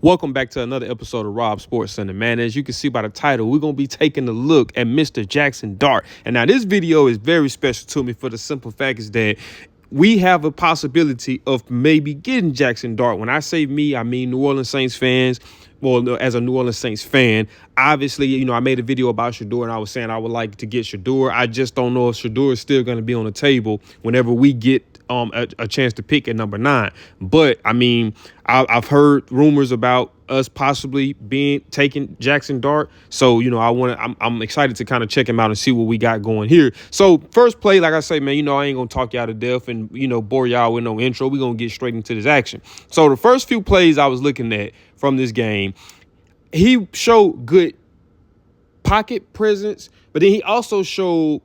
Welcome back to another episode of Rob Sports Center, man. As you can see by the title, we're going to be taking a look at Mr. Jaxon Dart. And now this video is very special to me for the simple fact is that we have a possibility of maybe getting Jaxon Dart. When I say me, I mean New Orleans Saints fans. Well, as a New Orleans Saints fan, obviously, I made a video about Shedeur and I was saying I would like to get Shedeur. I just don't know if Shedeur is still going to be on the table whenever we get a chance to pick at number 9. But I mean, I've heard rumors about us possibly taking Jaxon Dart. So, I'm excited to kind of check him out and see what we got going here. So first play, like I say, man, I ain't going to talk y'all to death and, bore y'all with no intro. We're going to get straight into this action. So the first few plays I was looking at from this game, he showed good pocket presence, but then he also showed,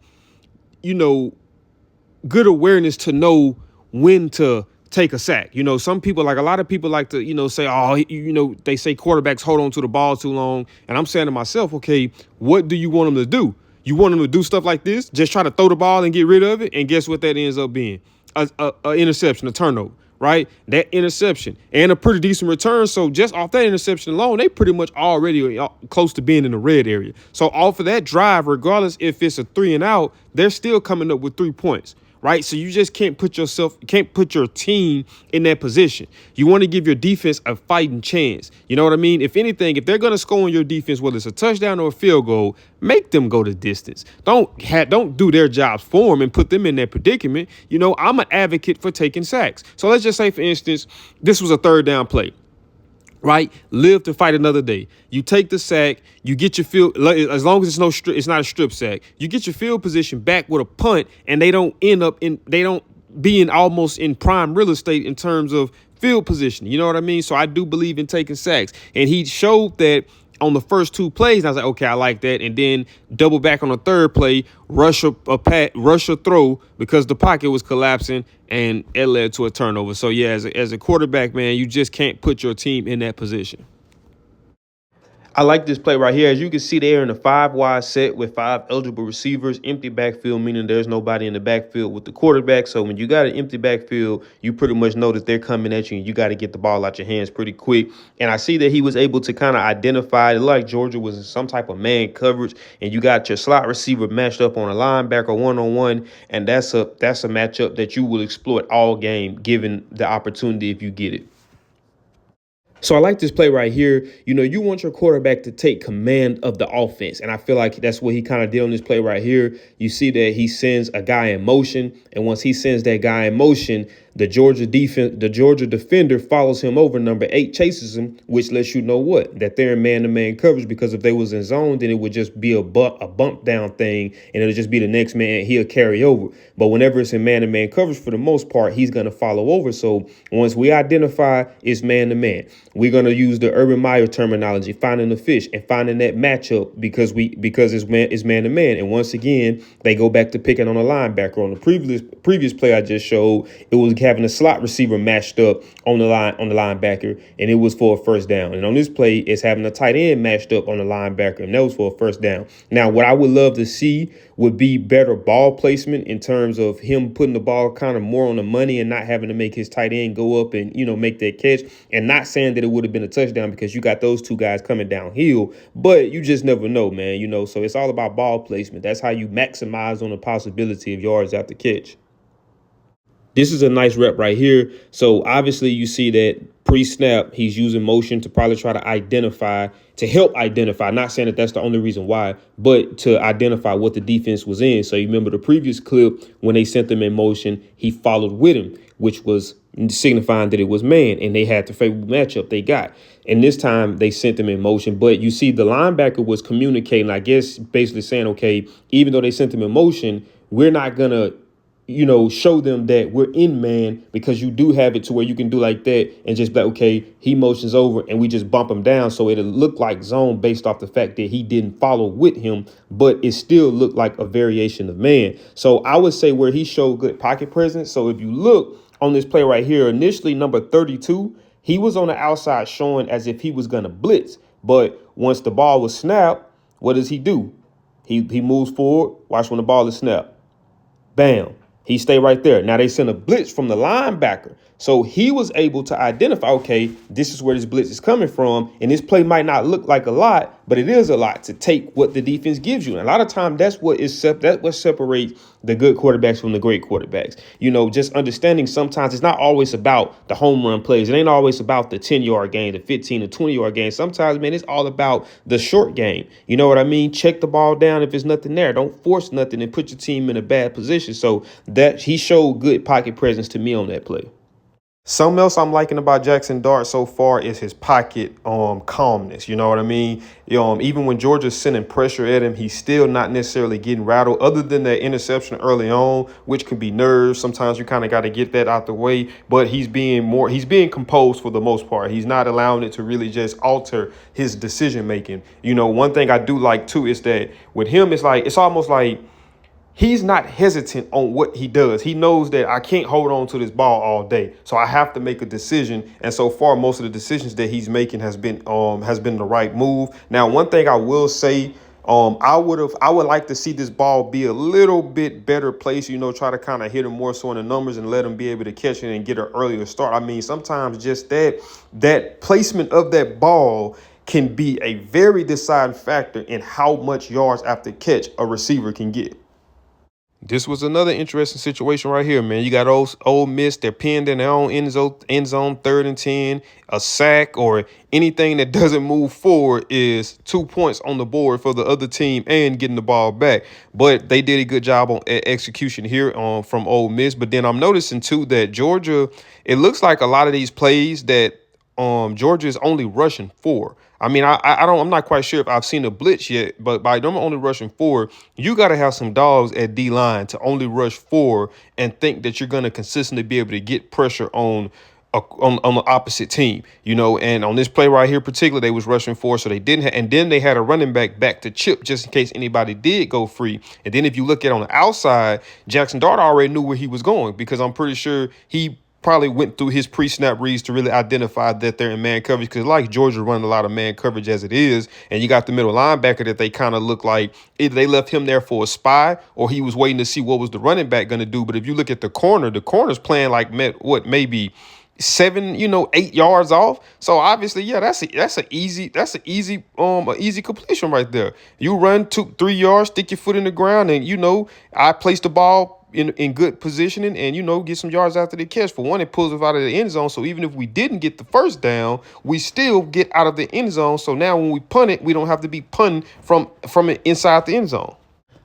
good awareness to know when to take a sack. Some people, like a lot of people like to, say, they say quarterbacks hold on to the ball too long. And I'm saying to myself, okay, what do you want them to do? You want them to do stuff like this? Just try to throw the ball and get rid of it. And guess what that ends up being? A interception, a turnover, right? That interception and a pretty decent return. So just off that interception alone, they pretty much already close to being in the red area. So off of that drive, regardless if it's a 3 and out, they're still coming up with 3 points. Right. So you just can't put your team in that position. You want to give your defense a fighting chance. You know what I mean? If anything, if they're going to score on your defense, whether it's a touchdown or a field goal, make them go the distance. Don't do their jobs for them and put them in that predicament. I'm an advocate for taking sacks. So let's just say, for instance, this was a 3rd down play. Right? Live to fight another day. You take the sack, you get your field, as long as it's not a strip sack, you get your field position back with a punt, and they don't be almost in prime real estate in terms of field position. You know what I mean? So I do believe in taking sacks. And he showed that on the first 2 plays, and I was like, okay, I like that. And then double back on the 3rd play, rush a throw because the pocket was collapsing, and it led to a turnover. So, yeah, as a quarterback, man, you just can't put your team in that position. I like this play right here. As you can see, they're in a 5-wide set with 5 eligible receivers, empty backfield, meaning there's nobody in the backfield with the quarterback. So when you got an empty backfield, you pretty much know that they're coming at you and you got to get the ball out your hands pretty quick. And I see that he was able to kind of identify, like Georgia was in some type of man coverage, and you got your slot receiver matched up on a linebacker one-on-one, and that's a matchup that you will exploit all game given the opportunity if you get it. So I like this play right here. You want your quarterback to take command of the offense. And I feel like that's what he kind of did on this play right here. You see that he sends a guy in motion. And once he sends that guy in motion, the Georgia defender follows him over. Number 8 chases him, which lets you know what? That they're in man-to-man coverage, because if they was in zone, then it would just be a bump down thing, and it'll just be the next man. He'll carry over. But whenever it's in man-to-man coverage, for the most part, he's going to follow over. So once we identify it's man-to-man, we're going to use the Urban Meyer terminology, finding the fish and finding that matchup because it's man-to-man. And once again, they go back to picking on a linebacker. On the previous play I just showed, it was having a slot receiver matched up on the linebacker, and it was for a 1st down. And on this play, it's having a tight end matched up on the linebacker, and that was for a 1st down. Now, what I would love to see would be better ball placement in terms of him putting the ball kind of more on the money and not having to make his tight end go up and, make that catch. And not saying that it would have been a touchdown because you got those 2 guys coming downhill, but you just never know, man. So it's all about ball placement. That's how you maximize on the possibility of yards after catch. This is a nice rep right here. So obviously you see that pre-snap, he's using motion to probably try to help identify, not saying that that's the only reason why, but to identify what the defense was in. So you remember the previous clip when they sent them in motion, he followed with him, which was signifying that it was man, and they had the favorable matchup they got. And this time they sent them in motion. But you see the linebacker was communicating, I guess, basically saying, okay, even though they sent them in motion, we're not going to show them that we're in man, because you do have it to where you can do like that and just be like, okay, he motions over and we just bump him down. So it'll look like zone based off the fact that he didn't follow with him, but it still looked like a variation of man. So I would say where he showed good pocket presence. So if you look on this play right here, initially number 32, he was on the outside showing as if he was going to blitz. But once the ball was snapped, what does he do? He moves forward. Watch when the ball is snapped. Bam. He stayed right there. Now they sent a blitz from the linebacker. So he was able to identify, okay, this is where this blitz is coming from. And this play might not look like a lot, but it is a lot to take what the defense gives you. And a lot of time that's what separates the good quarterbacks from the great quarterbacks. Just understanding sometimes it's not always about the home run plays. It ain't always about the 10-yard game, the 15 to 20-yard game. Sometimes, man, it's all about the short game. You know what I mean? Check the ball down if there's nothing there. Don't force nothing and put your team in a bad position. So that he showed good pocket presence to me on that play. Something else I'm liking about Jaxon Dart so far is his pocket calmness. You know what I mean? Even when Georgia's sending pressure at him, he's still not necessarily getting rattled, other than that interception early on, which can be nerves. Sometimes you kind of got to get that out the way. But he's being composed for the most part. He's not allowing it to really just alter his decision making. One thing I do like too is that with him, it's almost like he's not hesitant on what he does. He knows that I can't hold on to this ball all day, so I have to make a decision. And so far, most of the decisions that he's making has been the right move. Now, one thing I will say, I would like to see this ball be a little bit better placed. Try to kind of hit him more so in the numbers and let him be able to catch it and get an earlier start. I mean, sometimes just that placement of that ball can be a very deciding factor in how much yards after catch a receiver can get. This was another interesting situation right here, man. You got Ole Miss. They're pinned in their own end zone, 3rd and 10. A sack or anything that doesn't move forward is 2 points on the board for the other team and getting the ball back. But they did a good job on execution here from Ole Miss. But then I'm noticing, too, that Georgia, it looks like a lot of these plays that Georgia is only rushing 4. I mean, I'm not quite sure if I've seen a blitz yet, but by them only rushing 4, you got to have some dogs at D-line to only rush 4 and think that you're going to consistently be able to get pressure on the opposite team, and on this play right here, particularly, they was rushing 4, so they didn't. And then they had a running back to chip just in case anybody did go free. And then if you look at on the outside, Jaxon Dart already knew where he was going, because I'm pretty sure he probably went through his pre-snap reads to really identify that they're in man coverage, because like Georgia running a lot of man coverage as it is, and you got the middle linebacker that they kind of look like either they left him there for a spy or he was waiting to see what was the running back going to do. But if you look at the corner's playing like maybe 7, 8 yards off. So obviously, yeah, that's an easy completion right there. You run 2-3 yards, stick your foot in the ground, and I place the ball in good positioning and, get some yards after the catch. For one, it pulls us out of the end zone. So even if we didn't get the first down, we still get out of the end zone. So now when we punt it, we don't have to be punting from it inside the end zone.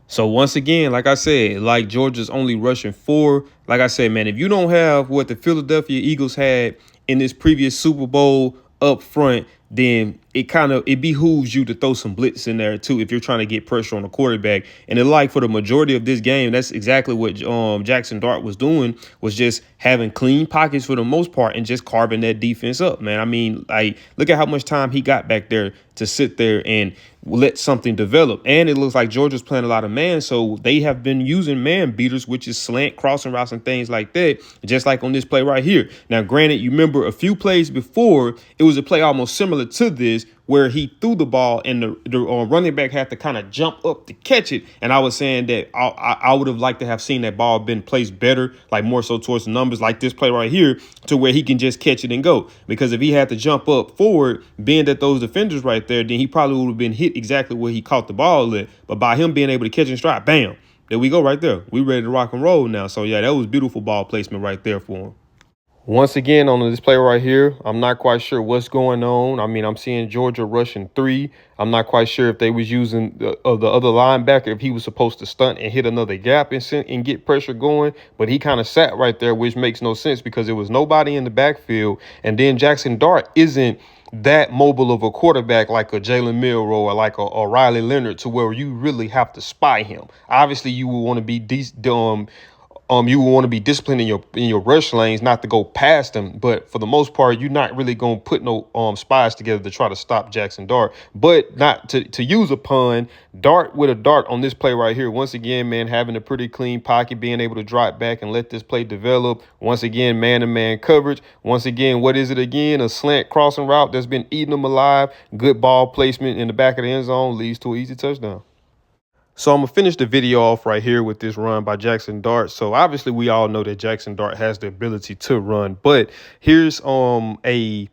So once again, like I said, like Georgia's only rushing 4. Like I said, man, if you don't have what the Philadelphia Eagles had in this previous Super Bowl up front, then it behooves you to throw some blitz in there too if you're trying to get pressure on the quarterback. And for the majority of this game, that's exactly what Jaxon Dart was doing, was just having clean pockets for the most part and just carving that defense up, man. I mean, look at how much time he got back there to sit there and let something develop. And it looks like Georgia's playing a lot of man, so they have been using man beaters, which is slant crossing routes and things like that, just like on this play right here. Now, granted, you remember a few plays before, it was a play almost similar to this, where he threw the ball and the running back had to kind of jump up to catch it. And I was saying that I would have liked to have seen that ball been placed better, like more so towards the numbers, like this play right here, to where he can just catch it and go. Because if he had to jump up forward, being that those defenders right there, then he probably would have been hit exactly where he caught the ball at. But by him being able to catch and strike, bam, there we go right there. We ready to rock and roll now. So, yeah, that was beautiful ball placement right there for him. Once again, on this play right here, I'm not quite sure what's going on. I mean, I'm seeing Georgia rushing 3. I'm not quite sure if they was using the other linebacker, if he was supposed to stunt and hit another gap and get pressure going. But he kind of sat right there, which makes no sense because there was nobody in the backfield. And then Jaxon Dart isn't that mobile of a quarterback like a Jalen Milroe or like a Riley Leonard, to where you really have to spy him. Obviously, you would want to be you will want to be disciplined in your rush lanes, not to go past them. But for the most part, you're not really going to put no spies together to try to stop Jaxon Dart. But not to use a pun, Dart with a dart on this play right here. Once again, man, having a pretty clean pocket, being able to drop back and let this play develop. Once again, man-to-man coverage. Once again, what is it again? A slant crossing route that's been eating them alive. Good ball placement in the back of the end zone leads to an easy touchdown. So I'm gonna finish the video off right here with this run by Jaxon Dart. So obviously we all know that Jaxon Dart has the ability to run, but here's a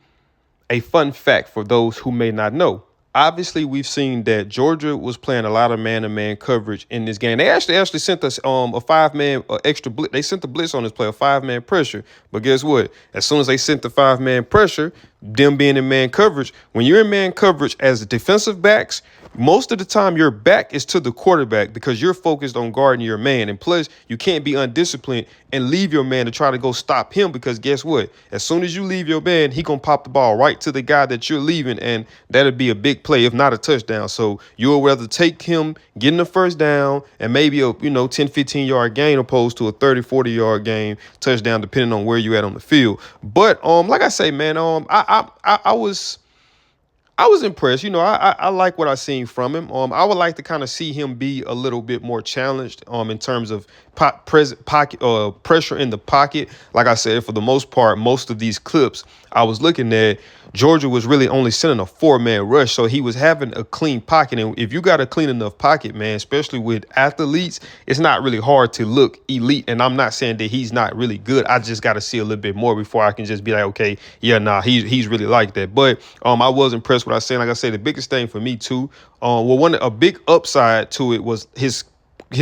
fun fact for those who may not know. Obviously, we've seen that Georgia was playing a lot of man-to-man coverage in this game. They actually sent us a five-man extra blitz. They sent the blitz on this play, a five-man pressure. But guess what? As soon as they sent the five-man pressure, them being in man coverage, when you're in man coverage as defensive backs, most of the time your back is to the quarterback because you're focused on guarding your man. And plus, you can't be undisciplined and leave your man to try to go stop him, because guess what? As soon as you leave your man, he gonna pop the ball right to the guy that you're leaving, and that'll be a big play, if not a touchdown. So you'll rather take him getting the first down and maybe a 10, 15-yard gain opposed to a 30, 40-yard gain touchdown, depending on where you at on the field. But like I say, man, I was impressed. I like what I seen from him. I would like to kind of see him be a little bit more challenged in terms of pressure in the pocket. Like I said, for the most part, most of these clips I was looking at, Georgia was really only sending a four-man rush, so he was having a clean pocket. And if you got a clean enough pocket, man, especially with athletes, it's not really hard to look elite. And I'm not saying that he's not really good. I just got to see a little bit more before I can just be like, okay, yeah, nah, he's really like that. But I was impressed with what I said. Like I said, the biggest thing for me too, a big upside to it was his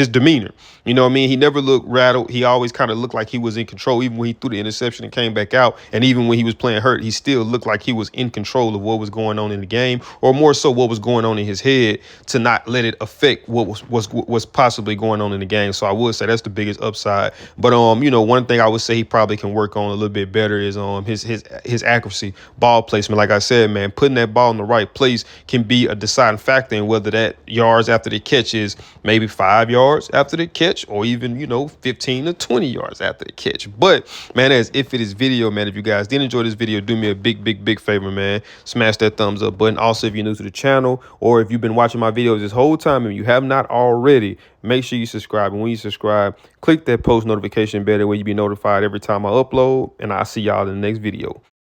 demeanor. You know what I mean? He never looked rattled. He always kind of looked like he was in control, even when he threw the interception and came back out. And even when he was playing hurt, he still looked like he was in control of what was going on in the game, or more so what was going on in his head, to not let it affect what was possibly going on in the game. So I would say that's the biggest upside. But one thing I would say he probably can work on a little bit better is his accuracy, ball placement. Like I said, man, putting that ball in the right place can be a deciding factor in whether that yards after the catch is maybe 5 yards after the catch, or even 15 to 20 yards after the catch. But man, as if it is video, man, if you guys did enjoy this video, do me a big favor, man. Smash that thumbs up button. Also, if you're new to the channel, or if you've been watching my videos this whole time and you have not already, make sure you subscribe. And when you subscribe, click that post notification bell, where you be notified every time I upload. And I'll see y'all in the next video.